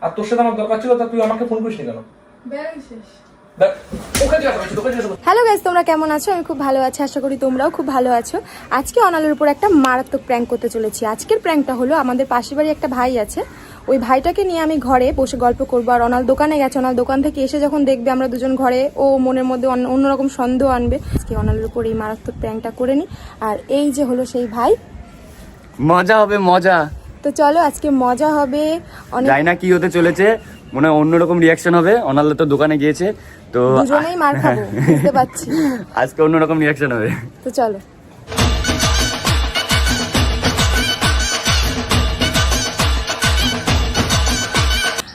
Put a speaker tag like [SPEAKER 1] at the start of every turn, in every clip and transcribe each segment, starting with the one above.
[SPEAKER 1] আর তোর সাথে আমার দরকার ছিল, তা তুই আমাকে ফোন করিস নি কেন?
[SPEAKER 2] হ্যালো গাইস, তোমরা কেমন আছো? আমি খুব ভালো আছি, আশা করি তোমরাও খুব ভালো আছো। আজকে অনালের উপর একটা মারাত্মক প্র্যাঙ্ক করতে চলেছি। আজকের প্র্যাঙ্কটা হলো, আমাদের পাশের বাড়ি একটা ভাই আছে, ওই ভাইটাকে নিয়ে আমি ঘরে বসে গল্প করবো। আর অনাল দোকানে গেছে, অনাল দোকান থেকে এসে যখন দেখবে আমরা দুজন ঘরে, ও মনের মধ্যে অন্যরকম সন্দেহ আনবে। আজকে অনালের উপর এই মারাত্মক প্র্যাঙ্কটা করে নি। আর এই যে হলো সেই ভাই,
[SPEAKER 3] মজা হবে মজা।
[SPEAKER 2] তো চলো আজকে মজা হবে।
[SPEAKER 3] জানি না কি হতে চলেছে, মনে হয় অন্যরকম রিয়াকশন হবে। অনাল তো দোকানে গিয়েছে, তো
[SPEAKER 2] দুজনেই মার খাবো, বুঝতে পারছি।
[SPEAKER 3] আজকে অন্যরকম রিয়াকশন হবে।
[SPEAKER 2] তো চলো।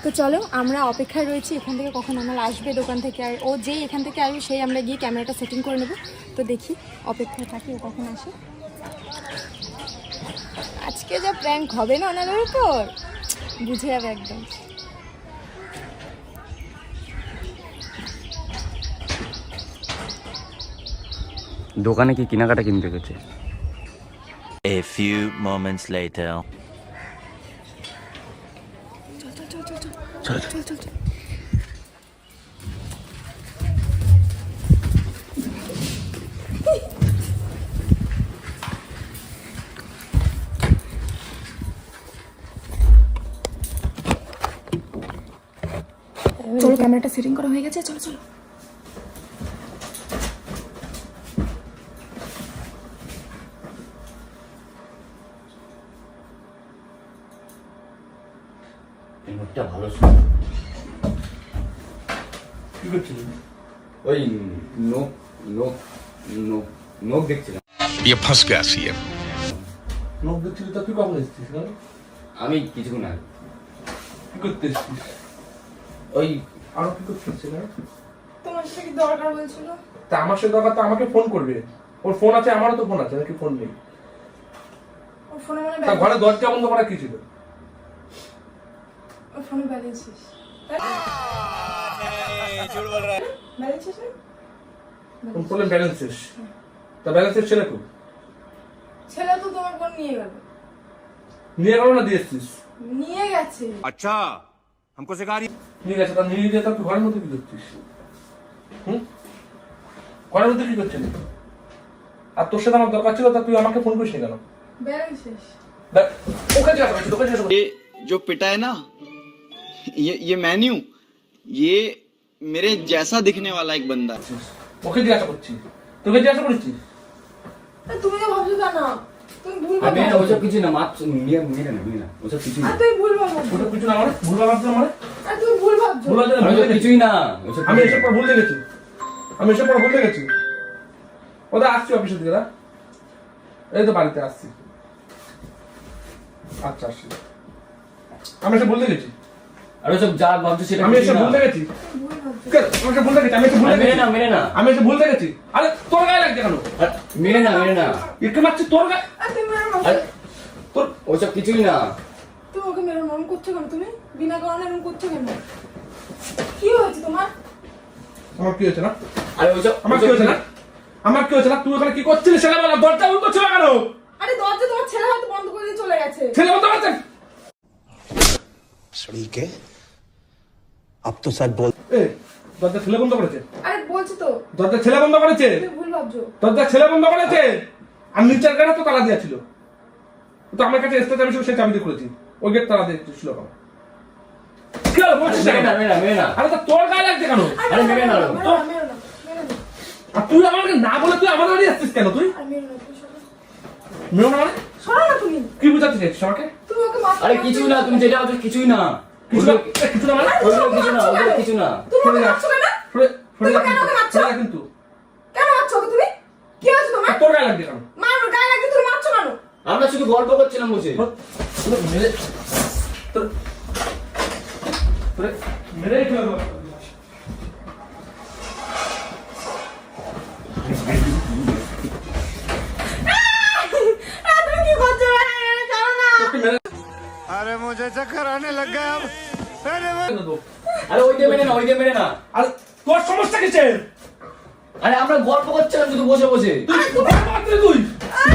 [SPEAKER 2] তো চলো, আমরা অপেক্ষায় রয়েছি এখান থেকে কখন অনাল আসবে দোকান থেকে। আর ও যেই এখান থেকে আসবে সেই আমরা গিয়ে ক্যামেরাটা সেটিং করে নেবো। তো দেখি, অপেক্ষায় থাকি ও কখন আসে। আজকে যা প্র্যাঙ্ক হবে না অনালের উপর, বুঝে যাবে একদম।
[SPEAKER 3] দোকানে কি কেনাকাটা কিনতে গেছে।
[SPEAKER 4] A few moments later.
[SPEAKER 2] চল। চলো, ক্যামেরাটা সেটিং করা হয়ে গেছে, চলো চলো।
[SPEAKER 3] ভালো
[SPEAKER 1] কি করছিলি?
[SPEAKER 3] ওই নোক নোক নোক নোক দেখছিলাম।
[SPEAKER 5] ये फंस गया सीएम।
[SPEAKER 1] লোক দেখছিলি, তা তুই কখন এসছিস?
[SPEAKER 3] আমি কিছুক্ষণ আগে
[SPEAKER 1] কি করতে এসছিস?
[SPEAKER 3] ওই
[SPEAKER 1] আরো কি করছিস না?
[SPEAKER 2] তোমার সাথে কি দরকার বলছিল?
[SPEAKER 1] তা আমার সাথে দরকার, তো আমাকে ফোন করবে। ওর ফোন আছে, আমারও তো ফোন আছে, নাকি ফোন নেই?
[SPEAKER 2] ওর ফোনে মানে
[SPEAKER 1] তা ঘরে দরজা বন্ধ করা কি ছিল?
[SPEAKER 2] ওর ফোনে ব্যালেন্স শেষ। ব্যালেন্স শেষ না?
[SPEAKER 1] ফোন করলে ব্যালেন্স শেষ। তা ব্যালেন্সের ছেলে তো
[SPEAKER 2] ছেলে তো তোমার ফোন নিয়ে গেল।
[SPEAKER 1] নিয়ে গেল না দিয়ে এসছিস?
[SPEAKER 2] নিয়ে গেছে।
[SPEAKER 5] अच्छा हमको सिखा रही।
[SPEAKER 1] নিয়ে গেছে, তা নিয়ে গিয়ে তা তুই ঘরের মধ্যে কি করছিস? ঘরের মধ্যে কি করছিস? আর তোর সাথে আমার দরকার ছিল, তা তুই আমাকে ফোন করিস নি কেন?
[SPEAKER 2] ব্যালেন্স শেষ।
[SPEAKER 1] ওকে জিজ্ঞাসা করছি, তোকে জিজ্ঞাসা করছি।
[SPEAKER 6] ये जो पिटा है ना, ये मैं नहीं हूं, ये मेरे जैसा दिखने वाला एक बंदा है।
[SPEAKER 1] ওকে জিজ্ঞাসা করছি, তোকে জিজ্ঞাসা করছি।
[SPEAKER 2] তুমি তো ভাবছো না, তুমি ভুল
[SPEAKER 3] আমি
[SPEAKER 2] ভাবছো।
[SPEAKER 3] ওসব কিছু না, মাছ নিয়ে নিয়ে না ওসব কিছু না।
[SPEAKER 2] আর তুমি ভুল ভাবছো।
[SPEAKER 1] ওটা কিছু না, মানে ভুল ভাবছো মানে?
[SPEAKER 2] আর তুমি ভুল ভাবছো।
[SPEAKER 1] ভুল ভাবছো না,
[SPEAKER 3] আমি
[SPEAKER 1] ভুল
[SPEAKER 3] তো
[SPEAKER 1] দেখেছি।
[SPEAKER 3] কিছুই না ওসব
[SPEAKER 1] আমি
[SPEAKER 3] কিছু
[SPEAKER 1] এসব
[SPEAKER 3] না।
[SPEAKER 1] পর ভুল দেখেছি, আমি এসব পর ভুল দেখেছি। ওটা আসছি অফিসের দিকে না, এই তো বাড়িতে আসছি। আচ্ছা আসছি, আমি এসব ভুল দেখেছি,
[SPEAKER 3] আর ওসব যা ভাবছো সেটা
[SPEAKER 1] আমি
[SPEAKER 3] কিছুই
[SPEAKER 1] এসব
[SPEAKER 3] না।
[SPEAKER 1] ভুল দেখেছি।
[SPEAKER 2] ভুল ভাবছো।
[SPEAKER 1] কেন? আমি এসব ভুল দেখেছি, আমি এসব ভুল
[SPEAKER 3] আরে মেনে
[SPEAKER 1] দেখেছি,
[SPEAKER 3] না মেনে না,
[SPEAKER 1] আমি এসব ভুল দেখেছি। আরে তোর গায়ে লাগছে কেন?
[SPEAKER 3] আর মেনে না মেনে না,
[SPEAKER 1] একে মারছি তোর গায়ে,
[SPEAKER 2] আর তুমি মেরো
[SPEAKER 3] আর
[SPEAKER 2] না।
[SPEAKER 1] তোর
[SPEAKER 3] ওসব কিছুই না।
[SPEAKER 2] তুমি ওকে মেরো না, করছো কেন তুমি? বিনা কারণে এরকম করছো কেন? কি হয়েছে তোমার?
[SPEAKER 1] আমার কি হয়েছে না?
[SPEAKER 3] আর ওসব
[SPEAKER 1] আমার কি হয়েছে না? আমার কি হয়েছে না? তুই ওখানে কি করছিলি? সেটা বল, দরজা বন্ধ করছিল কেন?
[SPEAKER 2] আরে দরজা তোমার ছেলে হয়তো বন্ধ করে দিয়ে চলে গেছে।
[SPEAKER 1] ছেলে বন্ধ করছে।
[SPEAKER 7] सड़ी के अब तो सच बोल।
[SPEAKER 1] এ, দরজা ছেলে বন্ধ করেছে,
[SPEAKER 2] আরে বলছি তো,
[SPEAKER 1] দরজা ছেলে বন্ধ করেছে,
[SPEAKER 2] তুমি ভুল ভাবছো।
[SPEAKER 1] দরজা ছেলে বন্ধ করেছে। আর নিচের গেটে তো তালা দেওয়া ছিল, তো আমার কাছে এক্সট্রা চাবি ছিল, সেই চাবি দিয়ে খুলেছি। ওই গেট তালা দিয়ে ছিল কেন? কি হলো বলছিস না?
[SPEAKER 3] মেনে না মেনে না মেনে না।
[SPEAKER 1] আরে তা তোর গায়ে লাগছে কেন?
[SPEAKER 3] আরে মেনে না,
[SPEAKER 2] মেরো না, মেরো না, মেরো না।
[SPEAKER 1] আর তুই আমাকে না বলে তুই আমার বাড়ি আসছিস কেন? তুই
[SPEAKER 2] আর মেরো না, তুমি সরো।
[SPEAKER 1] মেরো না মানে
[SPEAKER 2] সরো না তুমি।
[SPEAKER 1] কি বুঝাতে চাইছিস আমাকে?
[SPEAKER 2] তুমি ওকে মারতে
[SPEAKER 3] আরে কিছুই না, তুমি যেটা ভাবছো কিছুই না।
[SPEAKER 1] কিছু না, এ, কিছু না মানে
[SPEAKER 3] ওগুলো কিছু না, ওগুলো কিছু না।
[SPEAKER 2] তুমি
[SPEAKER 1] সরে
[SPEAKER 2] ওকে
[SPEAKER 1] যা।
[SPEAKER 2] মারছো কেন?
[SPEAKER 1] সরে সরে যা
[SPEAKER 2] তুমি কেন
[SPEAKER 1] কিন্তু,
[SPEAKER 2] ওকে মারছো?
[SPEAKER 1] সরে যা কিন্তু।
[SPEAKER 2] কেন মারছো ওকে তুমি? কি হয়েছে তোমার?
[SPEAKER 1] আর তোর গায়ে লাগছে কেন?
[SPEAKER 2] মারো, গায়ে লাগছে, তুমি মারছো কেন?
[SPEAKER 3] আমরা শুধু গল্প করছিলাম বসে।
[SPEAKER 1] তোর মেরে তোর তোর মেরে ফেলবো।
[SPEAKER 2] তুমি কি করছো? ছাড়ো না।
[SPEAKER 1] তোকে মেরে
[SPEAKER 5] अरे मुझे चक्कर आने लग गया अब। अरे
[SPEAKER 1] দেবো।
[SPEAKER 3] আরে ওই দিয়ে মেনে না, ওই দিয়ে মেনে না।
[SPEAKER 1] আর তোর সমস্যা কিসের?
[SPEAKER 3] আরে আমরা গল্প করছিলাম শুধু বসে বসে।
[SPEAKER 1] তুই গল্প করছিলি, তুই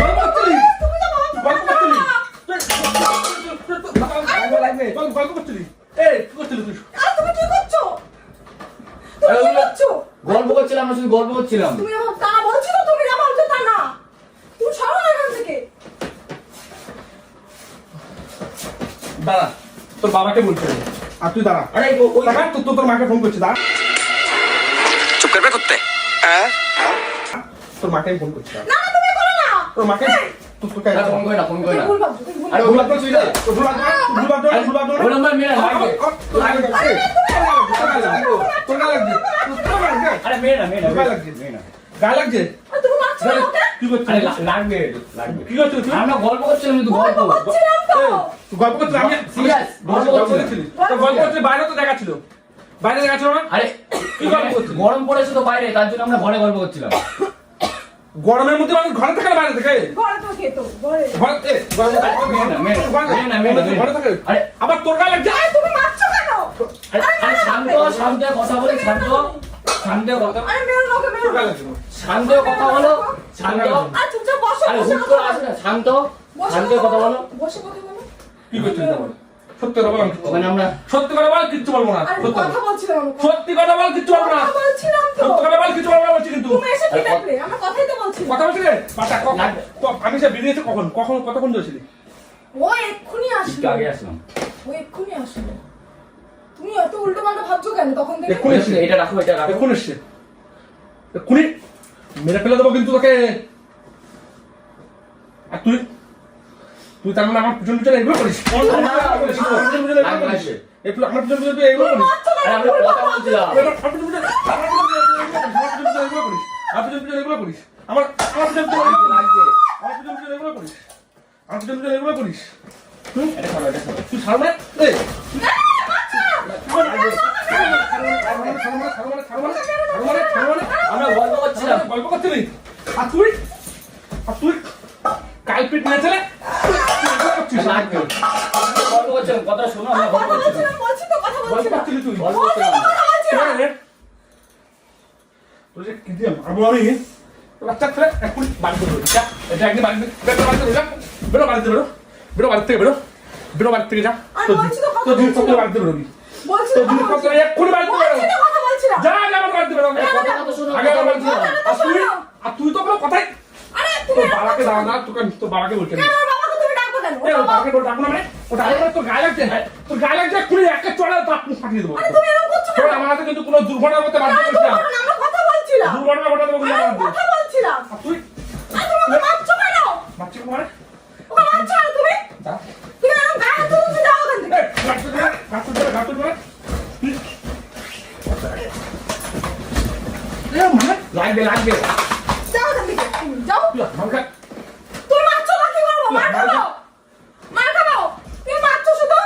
[SPEAKER 1] গল্প করছিলি,
[SPEAKER 2] তুমি তো ভাবছো
[SPEAKER 1] গল্প করছিলি,
[SPEAKER 2] না।
[SPEAKER 1] তুই গল্প করছিলি। এই কি করছিস তুই?
[SPEAKER 2] আর তুমি কি করছো? তুমি কি করছো?
[SPEAKER 3] গল্প করছিলাম, আমরা শুধু গল্প করছিলাম।
[SPEAKER 2] তুমি আমার তা বলছো তো, তুমি না বলছো তা না। তুমি সরো না এখান থেকে।
[SPEAKER 1] দাঁড়া, তোর বাবাকে বলছে। আর তুই দাঁড়া।
[SPEAKER 3] আরে
[SPEAKER 1] দাঁড়া, তোর মাকে ফোন করছি, দাঁড়া।
[SPEAKER 6] चुप कर बे कुत्ते
[SPEAKER 1] তোর মাকে আমি ফোন করছি, দাঁড়া।
[SPEAKER 2] না না, তুমি করো না।
[SPEAKER 1] তোর মাকে তোকে
[SPEAKER 3] ফোন করে না, ফোন করে
[SPEAKER 2] তুমি
[SPEAKER 3] না।
[SPEAKER 2] ভুল ভাবছো, তুমি ভুল
[SPEAKER 3] আরে
[SPEAKER 2] ভাবছো।
[SPEAKER 3] ভুল ভাবছিস তুই না?
[SPEAKER 1] ভুল ভাবছো।
[SPEAKER 3] ওর নাম্বার মেরে লাগবে। আরে মেরে না, মেরে না,
[SPEAKER 1] গায়ে লাগছে।
[SPEAKER 3] মেরে না।
[SPEAKER 1] গায়ে লাগছে?
[SPEAKER 2] আর তুমি মারছো না ওকে?
[SPEAKER 1] কি করছিস?
[SPEAKER 3] আরে লাগবে, লাগবে।
[SPEAKER 1] কি করছিস তুই?
[SPEAKER 3] আমরা গল্প করছিলাম, কিন্তু গল্প।
[SPEAKER 2] করছিলাম তো।
[SPEAKER 1] তুই গল্প করছিস? আমি
[SPEAKER 3] Serious, গল্প করছিলাম।
[SPEAKER 1] গল্প করছিস, বাইরে তো দেখা ছিল। বাইরে দেখা ছিল না?
[SPEAKER 3] আরে
[SPEAKER 1] কি গল্প করছিস?
[SPEAKER 3] গরম পড়েছে তো বাইরে, তার জন্য আমরা ঘরে গল্প করছিলাম।
[SPEAKER 1] গরমের মধ্যে মানুষ ঘরে থাকে না বাইরে থাকে?
[SPEAKER 2] ঘরে তো খেতো, ঘরে।
[SPEAKER 1] ঘরে থাকে।
[SPEAKER 3] আরে
[SPEAKER 1] আবার তোর গায়ে লাগছে?
[SPEAKER 2] আরে তুমি মারছো কেন?
[SPEAKER 3] আরে শান্ত, শান্ত হয়ে কথা বলি, শান্ত, শান্ত হয়ে কথা,
[SPEAKER 2] আরে মেরো না ওকে, মেরো
[SPEAKER 1] তোর
[SPEAKER 2] না।
[SPEAKER 1] গায়ে লাগছে?
[SPEAKER 3] শান্ত হয়ে কথা বলো, শান্ত।
[SPEAKER 2] আর চুপচাপ বসো,
[SPEAKER 3] আরে
[SPEAKER 2] বসে
[SPEAKER 3] হুট
[SPEAKER 2] কথা
[SPEAKER 3] করে আসবে
[SPEAKER 2] বলো।
[SPEAKER 3] না, শান্ত,
[SPEAKER 2] বসে
[SPEAKER 3] শান্ত হয়ে কথা বলো।
[SPEAKER 2] বসে কথা বলো।
[SPEAKER 1] কি করছিস বল? সত্যি কথা বল, আমি কিচ্ছু বলবো
[SPEAKER 3] ওখানে
[SPEAKER 1] না।
[SPEAKER 3] আমরা
[SPEAKER 1] সত্যি কথা বল, কিচ্ছু বলবো না।
[SPEAKER 2] আরে
[SPEAKER 1] সত্যি
[SPEAKER 2] কথা বলছিলাম আমি।
[SPEAKER 1] সত্যি কথা বল, কিচ্ছু বলবো না।
[SPEAKER 2] কথা বলছিলাম তো।
[SPEAKER 1] সত্যি কথা বল, কিচ্ছু বলবো না বলছি কিন্তু।
[SPEAKER 2] তুমি এসে কি দেখলে? আমরা কথাই তো বলছিলাম।
[SPEAKER 1] কথা বলছি রে? বাটা,
[SPEAKER 3] লাগবে।
[SPEAKER 1] আমি সে বেরিয়েছে কখন? কতক্ষণ ধরেছিলি?
[SPEAKER 2] ও এক্ষুনি
[SPEAKER 3] একটু
[SPEAKER 2] আসলো।
[SPEAKER 3] আগে আসলাম।
[SPEAKER 2] ও এক্ষুনি আসলো। তুমি এত উল্টো পাল্টা ভাবছো কেন তখন থেকে?
[SPEAKER 1] এক্ষুনি এসছে।
[SPEAKER 3] এটা রাখো, এটা রাখো।
[SPEAKER 1] এক্ষুনি এসছে। এক্ষুনি মেরে ফেলে দেবো কিন্তু তোকে। আর তুই তার মানে আমার পিছন পিছনে এগুলো করিস? আমার পিছন পিছনে এগুলো করিস? একটু আমার পিছন পিছনে তুই এগুলো করিস?
[SPEAKER 2] মারছো কেন?
[SPEAKER 3] আরে আমরা কথা বলছিলাম।
[SPEAKER 1] আমার পিছন পিছনে এগুলো করিস? আমার পিছন পিছনে এগুলো করিস? আমার পিছন পিছনে এগুলো করিস?
[SPEAKER 3] লাগছে।
[SPEAKER 1] আমার পিছন পিছনে এগুলো করিস? আমার পিছন পিছনে এগুলো করিস?
[SPEAKER 3] এটা খাবো, এটা খাবো।
[SPEAKER 1] তুই ছাড় না? এই
[SPEAKER 3] আমরা গল্প করছিলাম।
[SPEAKER 1] গল্প করছিলি? আর তুই কালপিট নিয়ে ছেলে
[SPEAKER 3] লাগবে। আমরা গল্প করছিলাম, কথা শোনো, আমরা গল্প
[SPEAKER 2] কথা
[SPEAKER 3] করছিলাম।
[SPEAKER 2] বলছিলাম, বলছি তো কথা
[SPEAKER 1] গল্প
[SPEAKER 2] বলছিলাম।
[SPEAKER 1] করছিলি তুই?
[SPEAKER 3] গল্প
[SPEAKER 2] বলছি তো
[SPEAKER 3] করছিলাম।
[SPEAKER 2] কথা বলছিলাম।
[SPEAKER 1] তোর যে কি দিয়ে মারবো আমি, বাচ্চা ছেলে এক্ষুনি বাড়ি করে বেরো। যা, এটা একদিন বাড়ি বেরো, বাড়িতে বেরো, যা। বেরো বাড়িতে বেরো, বেরো বাড়ি থেকে বেরো, বেরো বাড়ি থেকে যা।
[SPEAKER 2] আমি
[SPEAKER 1] তোর
[SPEAKER 2] বলছি তো কথা
[SPEAKER 1] তোর জিনিসপত্র
[SPEAKER 2] বলছিলাম।
[SPEAKER 1] বাড়িতে বেরোবি।
[SPEAKER 2] বলছি
[SPEAKER 1] তোর
[SPEAKER 2] তো কথা
[SPEAKER 1] জিনিসপত্র
[SPEAKER 2] বলছিলাম।
[SPEAKER 1] এক্ষুনি বাড়িতে বেরো।
[SPEAKER 2] বলছি তো কথা বলছিলাম।
[SPEAKER 1] যা, যা, আমার বাড়িতে বেরো।
[SPEAKER 3] কথা তো শোনো,
[SPEAKER 1] আগে
[SPEAKER 3] কথা
[SPEAKER 1] আমার বাড়িতে বেরো।
[SPEAKER 3] বলছিলাম।
[SPEAKER 1] আর তুই তো কোনো কথাই
[SPEAKER 2] আরে তুমি
[SPEAKER 1] তোর বাবাকে দাও না, তোর বাবাকে বলছে না।
[SPEAKER 2] আমার বাবাকে তুমি ডাকো কেন?
[SPEAKER 1] এই, ওর বাবাকে ডাকবো না মানে? ওটা আগে তোর গায়ে লাগছে? তোর গায়ে লাগছে, এক্ষুনি একটা চড়া তো আপনি ফাটিয়ে দেবো।
[SPEAKER 2] আরে তুমি এরকম করছো
[SPEAKER 1] তোর
[SPEAKER 2] কেন?
[SPEAKER 1] আমার হাতে কিন্তু কোনো দুর্ঘটনা করতে বাধ্য করিস না।
[SPEAKER 2] আমরা কথা বলছিলাম।
[SPEAKER 1] দুর্ঘটনা ঘটাতে দেবো কিন্তু
[SPEAKER 2] আরে
[SPEAKER 1] আমার হাতে।
[SPEAKER 2] কথা বলছিলাম।
[SPEAKER 1] আর তুই
[SPEAKER 2] আরে তুমি ওকে মারছো কেন?
[SPEAKER 1] বাচ্চাকে মারে?
[SPEAKER 2] ওকে মারছো না তুমি?
[SPEAKER 1] যা।
[SPEAKER 2] তুমি এরকম গায়ে হাত তুলছো, যাও ওখান থেকে।
[SPEAKER 1] এই, গাছটা ধরে, গাছটা ধরে, গাছটা ধরে। তুই লাগবে, লাগবে।
[SPEAKER 2] যাও ওখান থেকে। যাও।
[SPEAKER 1] তুই আমাকে
[SPEAKER 2] তুমি মারছো না, কি করবো? মার খাবো। মার খাবো। তুমি মারছো শুধু।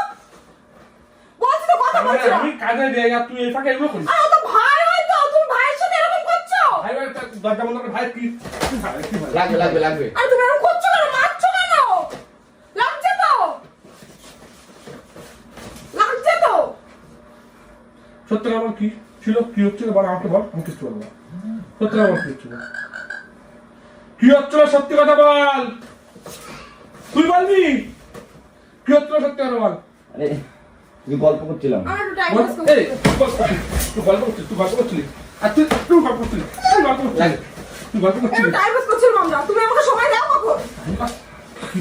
[SPEAKER 2] বলছি তো কথা বলছিলাম।
[SPEAKER 1] আমি কাজে যাই আর তুই এই ফাঁকে এগুলো করিস।
[SPEAKER 2] আরে ও তো ভাই হয়তো, তুমি ভাইয়ের সাথে এরকম করছো।
[SPEAKER 1] ভাই ভাই দরজা বন্ধ করে ভাই কি ভাই কি ভাই
[SPEAKER 3] লাগবে, লাগবে, লাগবে।
[SPEAKER 2] আরে তুমি এরকম করছো কেন? মারছো কেন? লাগছে তো। লাগছে তো।
[SPEAKER 1] সত্যি আমার কি ছিল, কি হচ্ছিল বল, আমাকে বল, আমি কিছু বলবো না। সত্যি আমার কি হচ্ছিল, কি হচ্ছিল সত্যি কথা বল, তুই বলবি কি হচ্ছিল সত্যি কথা বল।
[SPEAKER 3] আরে তুই গল্প করছিলাম।
[SPEAKER 2] আমার একটু টাইম
[SPEAKER 1] বল,
[SPEAKER 2] পাস করতে
[SPEAKER 1] এই,
[SPEAKER 2] হবে।
[SPEAKER 1] তুই গল্প করছিস, তুই গল্প করছিলি, আর তুই গল্প করছিলি, তুই গল্প করছিলি,
[SPEAKER 3] লাগে।
[SPEAKER 1] তুই গল্প করছিলি,
[SPEAKER 2] একটু টাইম পাস করছিলাম আমরা। তুমি আমাকে সময় দাও কখন?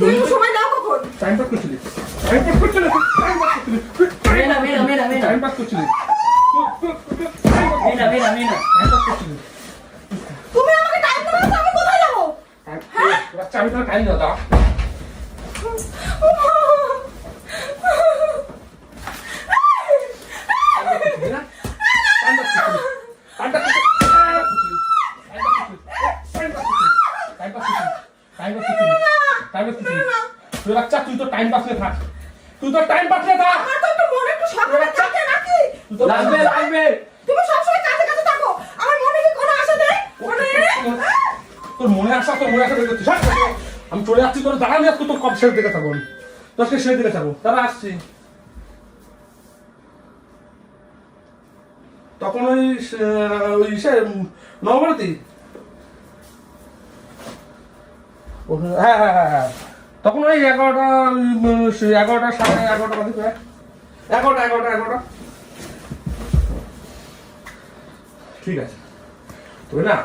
[SPEAKER 2] তুমি আমাকে সময় দাও কখন?
[SPEAKER 1] টাইম পাস করছিলি, টাইম পাস করছিলি, টাইম পাস করছিলি,
[SPEAKER 3] মেয়ে না, মেয়ে না, মেয়ে না, মেয়ে না।
[SPEAKER 1] টাইম পাস করছিলি,
[SPEAKER 3] মেয়ে না, মেয়ে না, মেয়ে না।
[SPEAKER 1] টাইম পাস করছিলি।
[SPEAKER 2] তুমি আমাকে টাইম দাও না, আমি কোথায় যাবো?
[SPEAKER 1] বাচ্চা আমি তোর টাইম দাও। তুই তো টাইম পাস থাক, তুই তো টাইম পাস থাক।
[SPEAKER 2] আমার তো একটু মনে একটু সকালে থাকে নাকি?
[SPEAKER 3] লাগবে, লাগবে।
[SPEAKER 2] তুমি সবসময় কাছে কাছে থাকো। আমার মনে কি কোনো আশা দেয়?
[SPEAKER 1] তোর মনে আসা দেখে তুই সব থাকো। আমি চলে যাচ্ছি, তোর দাঁড়ালি আজকে তোর কব শেষ দেখে থাকবো, তোকে শেষ দেখে থাকবো, তারা আসছি। তখন ওই সে নবভারতী, হ্যাঁ হ্যাঁ হ্যাঁ হ্যাঁ, তখন ওই 11টা 11টা 11:30 বাজে প্রায়। 11টা। ঠিক আছে তুই না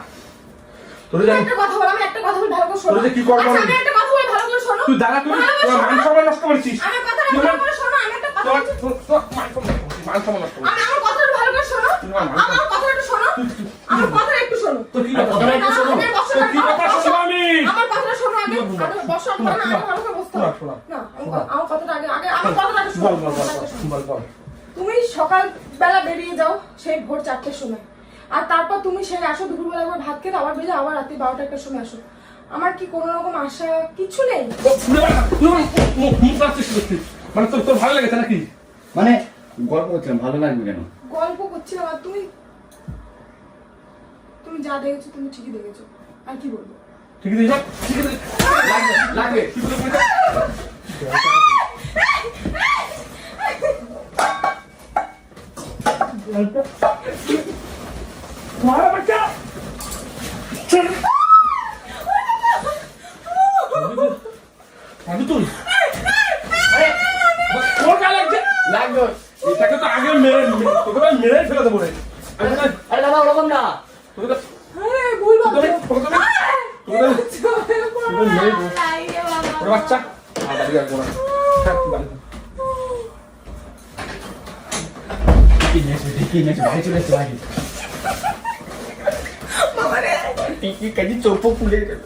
[SPEAKER 1] তোর জানি
[SPEAKER 2] একটা কথা বল, আমি একটা কথা বলি, ভালো করে শোনো।
[SPEAKER 1] তোর যে কি করবো
[SPEAKER 2] আচ্ছা,
[SPEAKER 1] আমি?
[SPEAKER 2] আমি একটা কথা বলি, ভালো করে শোনো।
[SPEAKER 1] তুই দাঁড়া, তুই তোর মান সম্মান নষ্ট করেছিস।
[SPEAKER 2] আমার কথাটা ভালো করে শোনো, আমি একটা কথা বলছি।
[SPEAKER 1] তোর মান সম্মান নষ্ট করেছিস।
[SPEAKER 2] আমার কথাটা ভালো করে শোনো। আমার কথাটা একটু শোনো। আমার কথাটা একটু শোনো।
[SPEAKER 1] তোর কি কথা শোনো? তোর কি কথা শোনো আমি?
[SPEAKER 2] আমার কথাটা শোনো আগে। আগে বসো, আমি ভালো করে বসতে হবে।
[SPEAKER 1] শোনা।
[SPEAKER 2] না, আমার কথাটা আগে আমার কথাটা আগে শোনো।
[SPEAKER 1] বল।
[SPEAKER 2] তুমি সকালবেলা বেরিয়ে যাও সেই ভোর 4টের সময়, আর তারপর তুমি সেই আসো দুপুরবেলা একবার ভাত খেতে, আবার বেরিয়ে আবার রাতে 12টা-1টার সময় আসো। আমার কি কোনো রকম আশা কিছু নেই?
[SPEAKER 1] মানে তোর ভালো লেগেছে নাকি?
[SPEAKER 3] মানে গল্প করছিলাম, ভালো লাগবে কেন?
[SPEAKER 2] গল্প করছিলাম আর তুমি যা দেখেছো তুমি ঠিকই দেখেছো, আর কি বলবো?
[SPEAKER 1] ঠিক আছে লাগবে মারা বাচ্চা আমি তুই তোর গা লাগছে লাগবে এটাকে তো আগে তোকে মেরে ফেলে দেবো রে।
[SPEAKER 3] আরে দাদা ওরকম না।
[SPEAKER 1] তোকে
[SPEAKER 2] আরে ভুল বলছো।
[SPEAKER 1] ওরে বাচ্চা বাড়ি আসবো না।
[SPEAKER 3] কি নেক্সট ভাই চলে এসেছে ভাই। কি কাজি চোখ ফুলে গেল।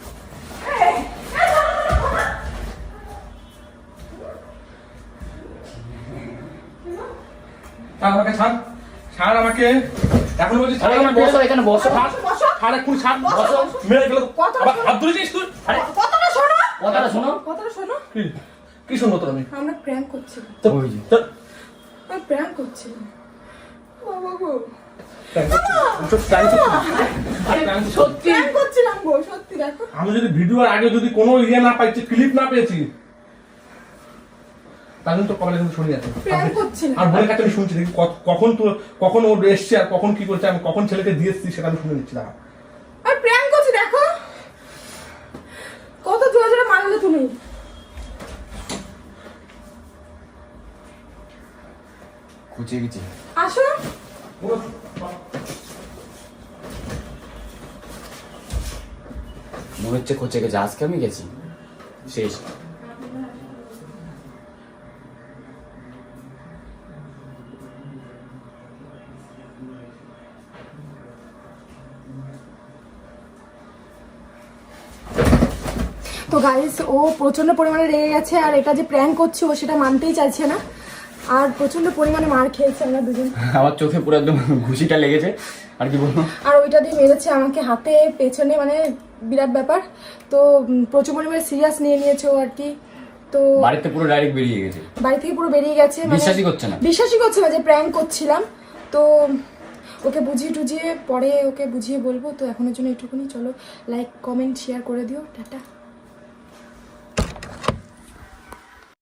[SPEAKER 1] আমাকে ছাড় আমাকে এখন বলছি ছাড় আমাকে।
[SPEAKER 3] বসো এখানে বসো।
[SPEAKER 1] ছাড় এক্ষুনি ছাড় বসো মেরে ফেলে আবার হাত ধরেছিস তুই। আরে
[SPEAKER 2] কথাটা শোনো।
[SPEAKER 3] কথাটা শোনো।
[SPEAKER 2] কথাটা শোনো।
[SPEAKER 1] কি শুনবো তোর আমি?
[SPEAKER 2] আমরা প্র্যাঙ্ক করছিলাম।
[SPEAKER 3] ওই যে
[SPEAKER 2] আমি প্র্যাঙ্ক করছিলাম। বাবা গো,
[SPEAKER 3] সত্যি
[SPEAKER 2] প্র্যাঙ্ক করছিলাম গো, সত্যি দেখো।
[SPEAKER 1] আমি যদি ভিডিওর আগে যদি কোনো ইয়ে না পাইছি, ক্লিপ না পেয়েছি, তাহলে তো কমেন্টে কিন্তু শুনি আছে।
[SPEAKER 2] প্র্যাঙ্ক করছিলাম।
[SPEAKER 1] আর বোনের কাছে আমি শুনছি দেখি কখন ও এসছে আর কখন কি করেছে, আমি কখন ছেলেকে দিয়ে এসেছি সেটা আমি শুনে নিচ্ছি। দাঁড়া
[SPEAKER 2] আর প্র্যাঙ্ক করছি দেখো, কত জোরে জোরে মারলে তুমি।
[SPEAKER 3] খুঁজে গেছি।
[SPEAKER 2] আসো।
[SPEAKER 3] মনে হচ্ছে খোঁচে গেছে, আজকে আমি গেছি শেষ।
[SPEAKER 2] তো গাইস, ও প্রচন্ড পরিমাণে রেগে গেছে, আর এটা যে প্র্যাঙ্ক করছে ও সেটা মানতেই চাইছে না, আর প্রচন্ড পরিমাণে মার খেয়েছে আমরা দুজন।
[SPEAKER 3] আমার চোখে পুরো একদম ঘুষিটা লেগেছে, আর কি বলবো।
[SPEAKER 2] আর ওইটা দিয়ে মেরেছে আমাকে হাতে পেছনে, মানে বিরাট ব্যাপার। তো প্রচুর পরিমাণে সিরিয়াস নিয়ে নিয়েছে ও আর কি। তো
[SPEAKER 3] বাড়িতে পুরো ডাইরেক্ট বেরিয়ে গেছে,
[SPEAKER 2] বাড়ি থেকে পুরো বেরিয়ে গেছে, মানে
[SPEAKER 3] বিশ্বাসই করছে না
[SPEAKER 2] যে প্র্যাঙ্ক করছিলাম। তো ওকে বুঝিয়ে টুজিয়ে পরে ওকে বুঝিয়ে বলবো। তো এখনের জন্য এইটুকুনি, চলো লাইক কমেন্ট শেয়ার করে দিও, টাটা।